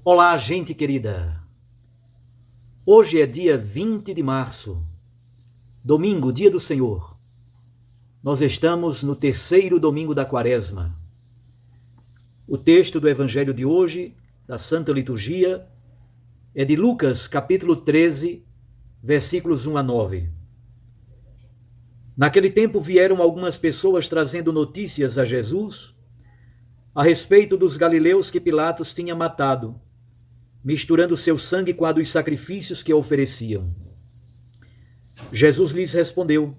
Olá, gente querida! Hoje é dia 20 de março, domingo, dia do Senhor. Nós estamos no terceiro domingo da Quaresma. O texto do Evangelho de hoje, da Santa Liturgia, é de Lucas, capítulo 13, versículos 1 a 9. Naquele tempo vieram algumas pessoas trazendo notícias a Jesus a respeito dos galileus que Pilatos tinha matado, misturando seu sangue com a dos sacrifícios que ofereciam. Jesus lhes respondeu: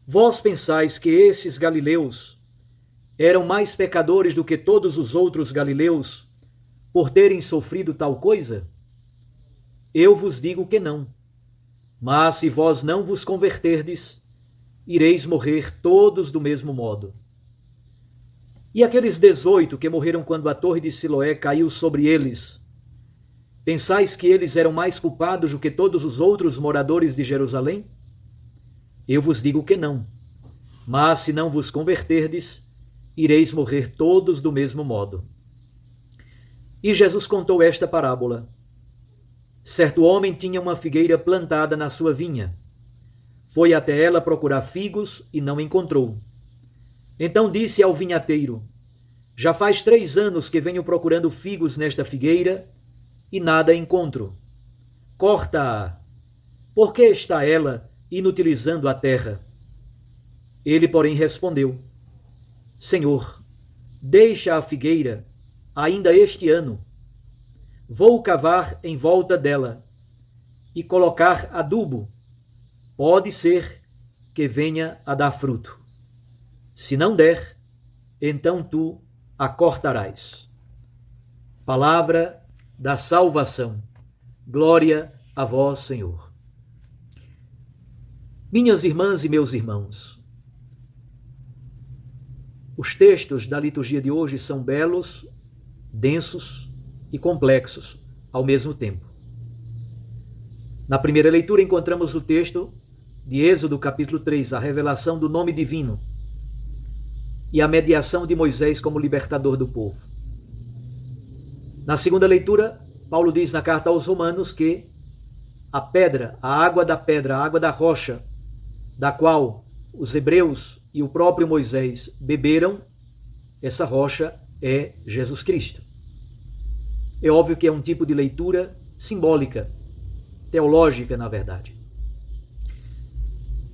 Vós pensais que esses galileus eram mais pecadores do que todos os outros galileus por terem sofrido tal coisa? Eu vos digo que não. Mas se vós não vos converterdes, ireis morrer todos do mesmo modo. E aqueles 18 que morreram quando a torre de Siloé caiu sobre eles, pensais que eles eram mais culpados do que todos os outros moradores de Jerusalém? Eu vos digo que não. Mas se não vos converterdes, ireis morrer todos do mesmo modo. E Jesus contou esta parábola. Certo homem tinha uma figueira plantada na sua vinha. Foi até ela procurar figos e não encontrou. Então disse ao vinhateiro: Já faz 3 anos que venho procurando figos nesta figueira e nada encontro. Corta-a. Por que está ela inutilizando a terra? Ele, porém, respondeu: Senhor, deixa a figueira ainda este ano. Vou cavar em volta dela e colocar adubo. Pode ser que venha a dar fruto. Se não der, então tu a cortarás. Palavra da salvação. Glória a vós, Senhor. Minhas irmãs e meus irmãos, os textos da liturgia de hoje são belos, densos e complexos ao mesmo tempo. Na primeira leitura encontramos o texto de Êxodo, capítulo 3, a revelação do nome divino e a mediação de Moisés como libertador do povo. Na segunda leitura, Paulo diz na carta aos Romanos que a pedra, a água da rocha, da qual os hebreus e o próprio Moisés beberam, essa rocha é Jesus Cristo. É óbvio que é um tipo de leitura simbólica, teológica, na verdade.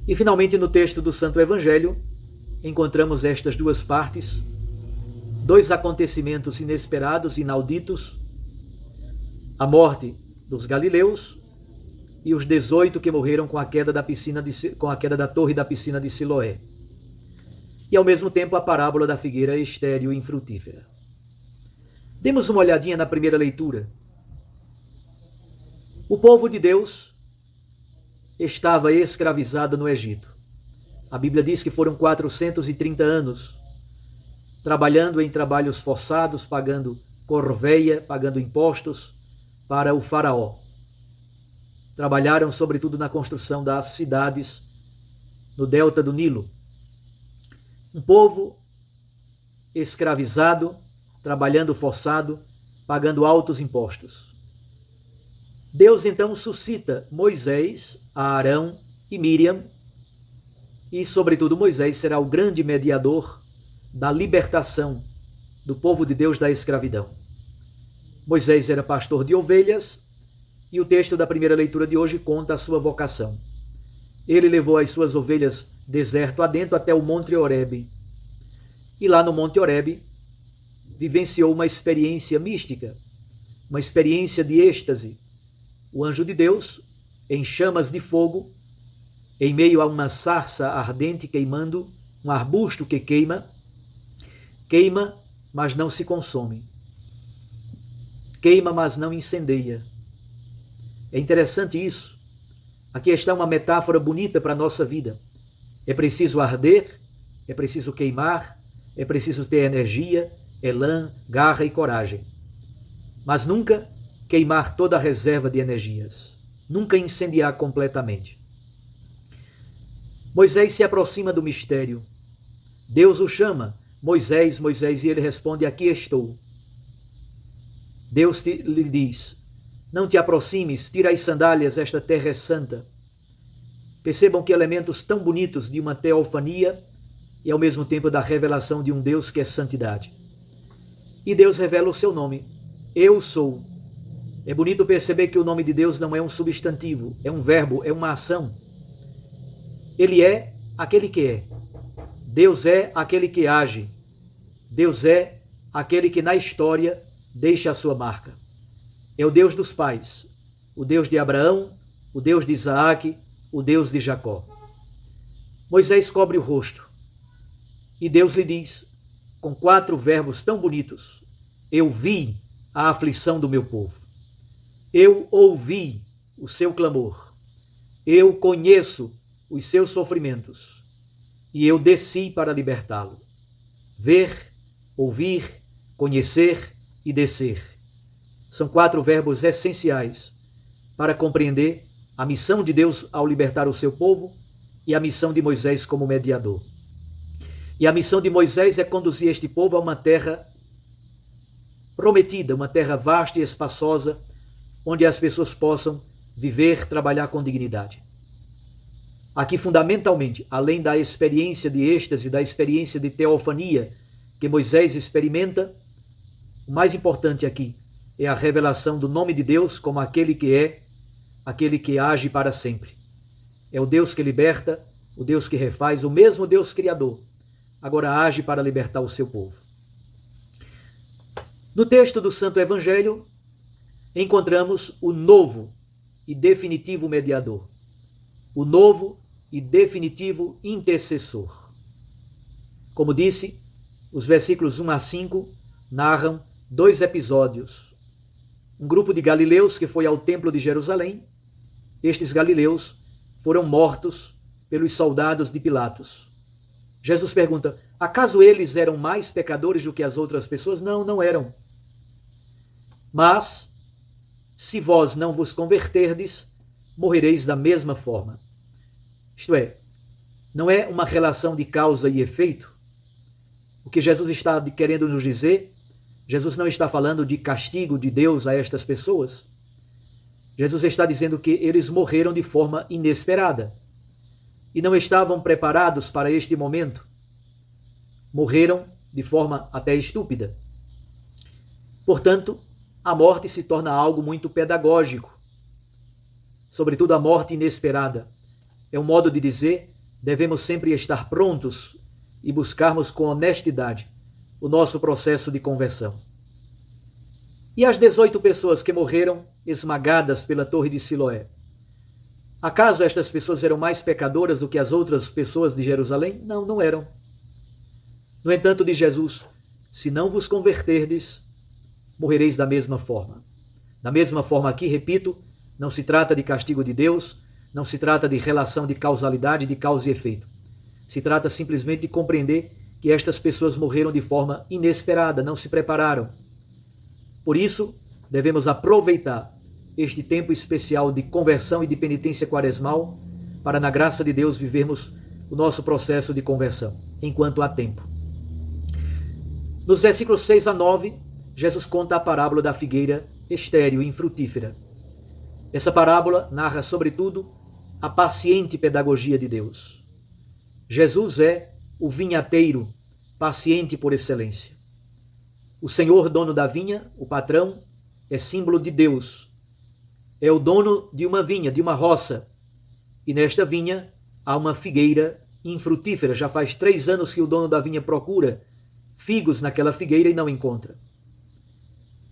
E finalmente no texto do Santo Evangelho, encontramos estas duas partes, 2 acontecimentos inesperados, inauditos, a morte dos galileus e os 18 que morreram com a queda da torre da piscina de Siloé. E ao mesmo tempo a parábola da figueira estéril e infrutífera. Demos uma olhadinha na primeira leitura. O povo de Deus estava escravizado no Egito. A Bíblia diz que foram 430 anos trabalhando em trabalhos forçados, pagando corveia, pagando impostos para o faraó. Trabalharam sobretudo na construção das cidades no delta do Nilo. Um povo escravizado, trabalhando forçado, pagando altos impostos. Deus então suscita Moisés, Arão e Miriam, e sobretudo Moisés será o grande mediador da libertação do povo de Deus da escravidão. Moisés era pastor de ovelhas e o texto da primeira leitura de hoje conta a sua vocação. Ele levou as suas ovelhas deserto adentro até o Monte Horebe. E lá no Monte Horebe vivenciou uma experiência mística, uma experiência de êxtase. O anjo de Deus, em chamas de fogo, em meio a uma sarça ardente queimando, um arbusto que queima, mas não se consome. Queima, mas não incendeia. É interessante isso. Aqui está uma metáfora bonita para a nossa vida. É preciso arder, é preciso queimar, é preciso ter energia, elã, garra e coragem. Mas nunca queimar toda a reserva de energias. Nunca incendiar completamente. Moisés se aproxima do mistério. Deus o chama: Moisés, Moisés, e ele responde: aqui estou. Deus lhe diz: não te aproximes, tira as sandálias, esta terra é santa. Percebam que elementos tão bonitos de uma teofania e ao mesmo tempo da revelação de um Deus que é santidade. E Deus revela o seu nome: Eu sou. É bonito perceber que o nome de Deus não é um substantivo, é um verbo, é uma ação. Ele é aquele que é. Deus é aquele que age. Deus é aquele que na história deixa a sua marca. É o Deus dos pais, o Deus de Abraão, o Deus de Isaac, o Deus de Jacó. Moisés cobre o rosto e Deus lhe diz, com 4 verbos tão bonitos: eu vi a aflição do meu povo. Eu ouvi o seu clamor. Eu conheço os seus sofrimentos e eu desci para libertá-lo. Ver, ouvir, conhecer e descer. São 4 verbos essenciais para compreender a missão de Deus ao libertar o seu povo e a missão de Moisés como mediador. E a missão de Moisés é conduzir este povo a uma terra prometida, uma terra vasta e espaçosa, onde as pessoas possam viver, trabalhar com dignidade. Aqui, fundamentalmente, além da experiência de êxtase, da experiência de teofania que Moisés experimenta, o mais importante aqui é a revelação do nome de Deus como aquele que é, aquele que age para sempre. É o Deus que liberta, o Deus que refaz, o mesmo Deus criador, agora age para libertar o seu povo. No texto do Santo Evangelho, encontramos o novo e definitivo mediador, o novo e definitivo intercessor. Como disse, os versículos 1 a 5 narram 2 episódios. Um grupo de galileus que foi ao templo de Jerusalém. Estes galileus foram mortos pelos soldados de Pilatos. Jesus pergunta: acaso eles eram mais pecadores do que as outras pessoas? Não, não eram. Mas, se vós não vos converterdes, morrereis da mesma forma. Isto é, não é uma relação de causa e efeito. O que Jesus está querendo nos dizer, Jesus não está falando de castigo de Deus a estas pessoas. Jesus está dizendo que eles morreram de forma inesperada e não estavam preparados para este momento. Morreram de forma até estúpida. Portanto, a morte se torna algo muito pedagógico. Sobretudo a morte inesperada. É um modo de dizer, devemos sempre estar prontos e buscarmos com honestidade o nosso processo de conversão. E as 18 pessoas que morreram esmagadas pela torre de Siloé? Acaso estas pessoas eram mais pecadoras do que as outras pessoas de Jerusalém? Não, não eram. No entanto, diz Jesus: se não vos converterdes, morrereis da mesma forma. Da mesma forma aqui, repito, não se trata de castigo de Deus, não se trata de relação de causalidade, de causa e efeito. Se trata simplesmente de compreender que estas pessoas morreram de forma inesperada, não se prepararam. Por isso, devemos aproveitar este tempo especial de conversão e de penitência quaresmal para, na graça de Deus, vivermos o nosso processo de conversão, enquanto há tempo. Nos versículos 6 a 9, Jesus conta a parábola da figueira estéril e infrutífera. Essa parábola narra, sobretudo, a paciente pedagogia de Deus. Jesus é o vinhateiro, paciente por excelência. O Senhor, dono da vinha, o patrão, é símbolo de Deus. É o dono de uma vinha, de uma roça. E nesta vinha há uma figueira infrutífera. Já faz 3 anos que o dono da vinha procura figos naquela figueira e não encontra.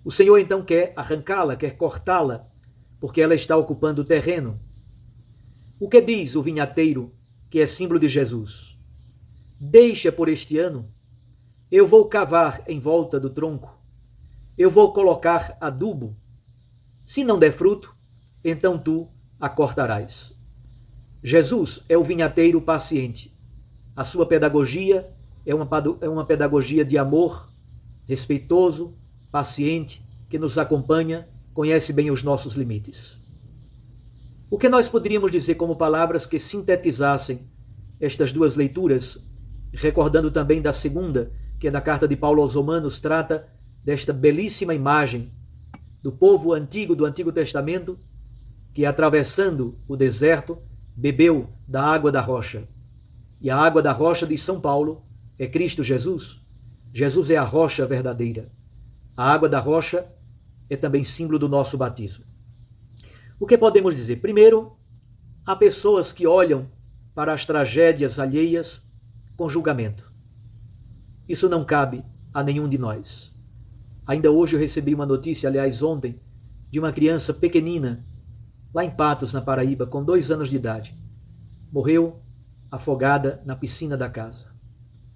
O Senhor então quer arrancá-la, quer cortá-la, porque ela está ocupando o terreno. O que diz o vinhateiro, que é símbolo de Jesus? Deixa por este ano, eu vou cavar em volta do tronco, eu vou colocar adubo. Se não der fruto, então tu a cortarás. Jesus é o vinhateiro paciente. A sua pedagogia é uma pedagogia de amor, respeitoso, paciente, que nos acompanha, conhece bem os nossos limites. O que nós poderíamos dizer como palavras que sintetizassem estas 2 leituras, recordando também da segunda, que é da carta de Paulo aos Romanos, trata desta belíssima imagem do povo antigo, do Antigo Testamento, que atravessando o deserto, bebeu da água da rocha. E a água da rocha de São Paulo é Cristo Jesus. Jesus é a rocha verdadeira. A água da rocha é também símbolo do nosso batismo. O que podemos dizer? Primeiro, há pessoas que olham para as tragédias alheias com julgamento. Isso não cabe a nenhum de nós. Ainda hoje eu recebi uma notícia, aliás ontem, de uma criança pequenina, lá em Patos, na Paraíba, com 2 anos de idade. Morreu afogada na piscina da casa.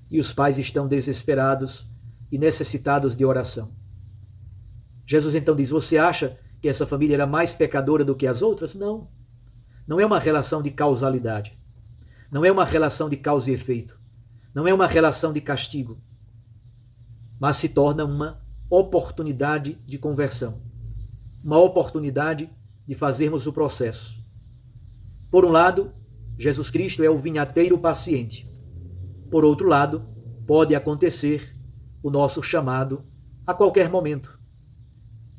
E os pais estão desesperados e necessitados de oração. Jesus então diz, você acha que essa família era mais pecadora do que as outras? Não. Não é uma relação de causalidade. Não é uma relação de causa e efeito. Não é uma relação de castigo. Mas se torna uma oportunidade de conversão. Uma oportunidade de fazermos o processo. Por um lado, Jesus Cristo é o vinhateiro paciente. Por outro lado, pode acontecer o nosso chamado a qualquer momento.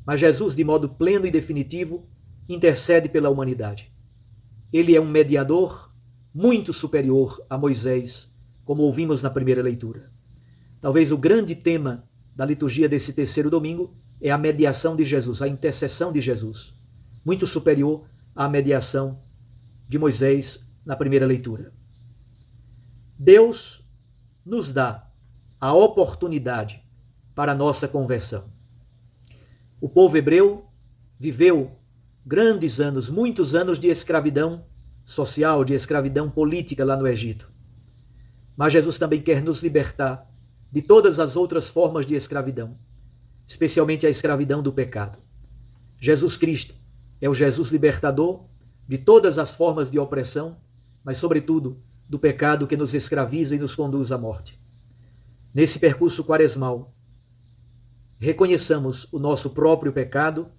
Mas Jesus, de modo pleno e definitivo, intercede pela humanidade. Ele é um mediador muito superior a Moisés, como ouvimos na primeira leitura. Talvez o grande tema da liturgia desse terceiro domingo é a mediação de Jesus, a intercessão de Jesus, muito superior à mediação de Moisés na primeira leitura. Deus nos dá a oportunidade para a nossa conversão. O povo hebreu viveu grandes anos, muitos anos de escravidão social, de escravidão política lá no Egito. Mas Jesus também quer nos libertar de todas as outras formas de escravidão, especialmente a escravidão do pecado. Jesus Cristo é o Jesus libertador de todas as formas de opressão, mas sobretudo do pecado que nos escraviza e nos conduz à morte. Nesse percurso quaresmal, reconheçamos o nosso próprio pecado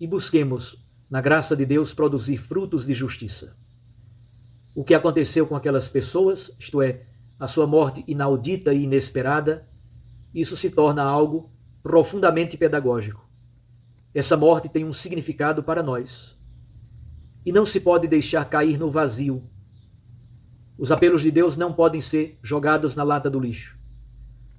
e busquemos, na graça de Deus, produzir frutos de justiça. O que aconteceu com aquelas pessoas, isto é, a sua morte inaudita e inesperada, isso se torna algo profundamente pedagógico. Essa morte tem um significado para nós e não se pode deixar cair no vazio. Os apelos de Deus não podem ser jogados na lata do lixo.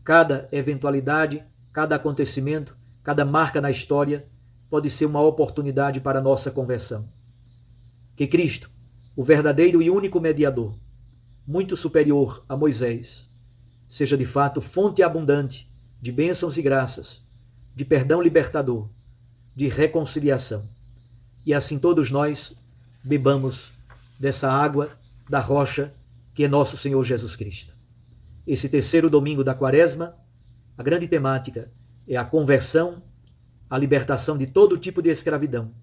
Cada eventualidade, cada acontecimento, cada marca na história pode ser uma oportunidade para a nossa conversão. Que Cristo, o verdadeiro e único mediador, muito superior a Moisés, seja de fato fonte abundante de bênçãos e graças, de perdão libertador, de reconciliação. E assim todos nós bebamos dessa água da rocha que é nosso Senhor Jesus Cristo. Esse terceiro domingo da Quaresma, a grande temática é a conversão, a libertação de todo tipo de escravidão,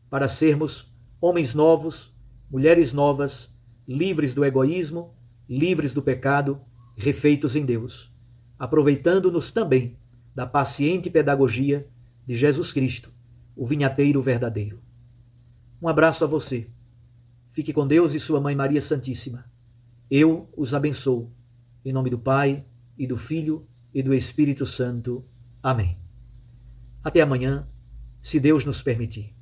para sermos homens novos, mulheres novas, livres do egoísmo, livres do pecado, refeitos em Deus, aproveitando-nos também da paciente pedagogia de Jesus Cristo, o vinhateiro verdadeiro. Um abraço a você. Fique com Deus e sua Mãe Maria Santíssima. Eu os abençoo. Em nome do Pai, e do Filho, e do Espírito Santo. Amém. Até amanhã, se Deus nos permitir.